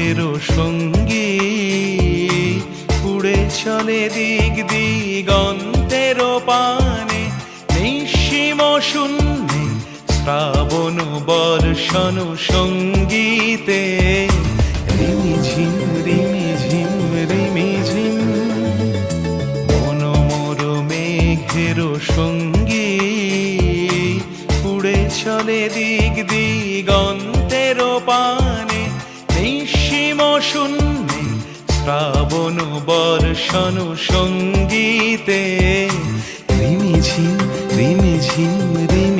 মেঘেরও সঙ্গী উড়ে চলে দিক দিগন্তের পানে নিঃসীম শূন্যে শ্রাবণ বর্ষণ সঙ্গীতে রিমিঝিম রিমিঝিম রিমিঝিম মনোমর মেঘেরও সঙ্গী উড়ে চলে দিক দিগন্তের পানে নিঃসীম শূন্যে শ্রাবণ বর্ষণ সঙ্গীতে রিমিঝিম রিমিঝিম রিমি